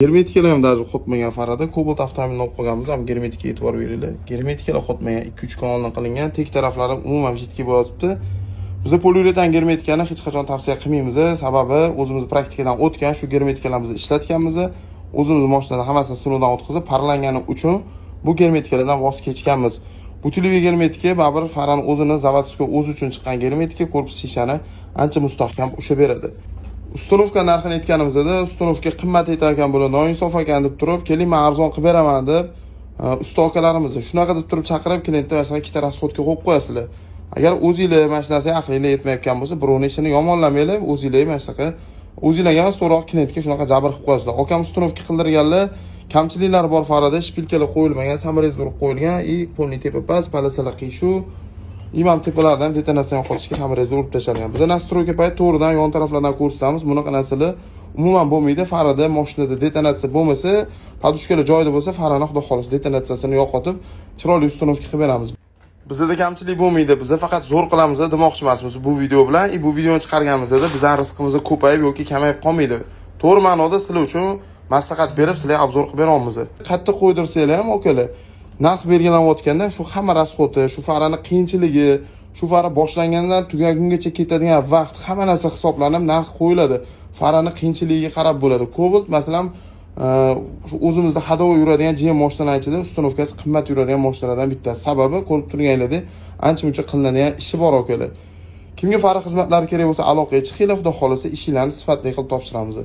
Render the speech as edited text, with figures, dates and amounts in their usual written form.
Germetika ham даже qotmagan farada Cobalt avtomobilni olib qolganmiz, ham germetikaga e'tibor beringlar. Germetikalar qotmagan, 2-3 kanaldan qilingan, tek taraflari umuman jiddiy bo'layotibdi. Biz poliuretan germetikani hech qachon tavsiya qilmaymiz, sababi o'zimiz praktikadan o'tgan, shu germetikalarimizni ishlatganmiz, o'zimiz mashinada hammasini sinovdan o'tkazib, parlangani uchun bu germetikalardan voz kechganmiz. Butilivli germetika baribir farani o'zini zavodskiy o'zi uchun chiqqan germetika, korpus shishani ancha mustahkam ushlab beradi. Ustunovka narxini aytganimizda, ustunovka qimmat ekan bo'ladi, noinsof ekan deb turib, keling men arzon qilib beraman deb usta akalarimizni shunaqa deb turib chaqirib, klientga mana ikkita rasxodga qo'yib qo'yasizlar. Agar o'zingizlar mashinasiga aqlingizlar yetmayotgan bo'lsa, birovning ishini yomonlamanglar, o'zingizlar mana shunaqa o'zingizlarga emas, to'g'riroq klientga shunaqa jabr qilib qo'yasizlar. Okam ustunovka qildirganlar, kamchiliklari bor farada, shpilkalar qo'yilmagan, samarez urib qo'yilgan, polni tepa past, palasalar qiyshuv. Imam tepalardan detonatsiya yo'qotishga samarezda urib tashlangan. Biz nastroyga payt to'g'ridan yon taraflardan ko'rsatamiz. Bunaqa narsalar umuman bo'lmaydi. Farada mashinada detonatsiya bo'lmasa, podushkalar joyida bo'lsa, farani xudo xolos detonatsiyasini yo'qotib, chiroyli ustunovka qilib beramiz. Bizda kamchilik bo'lmaydi. Biz faqat zo'r qilamiz demoqchi emasmiz bu video bilan. Bu videoni chiqarganimizda bizning rizqimiz ko'payib yoki kamayib qolmaydi. To'g'ri ma'noda sizlar uchun maslahat berib, sizlarga obzor qilib beramiz. Qattiq qo'ydirsanglar ham okalar. Narx belgilanayotganda shu hamma rasxoti, shu farani qiyinchiligi, shu fara boshlangandan tugagungacha ketadigan vaqt, hamma narsa hisoblanib narx qo'yiladi. Farani qiyinchiligiga qarab bo'ladi. Cobalt masalan o'zimizda hadovoy yuradigan GM mashinalar ichida ustunovkasi qimmat yuradigan mashinalardan bittasi. Sababi ko'rib turganinglardek ancha-muncha qilinadigan ishi bor okalar. Kimga fara xizmatlari kerak bo'lsa aloqaga chiqinglar, xudo xolisa ishinglarni sifatli qilib topshiramiz.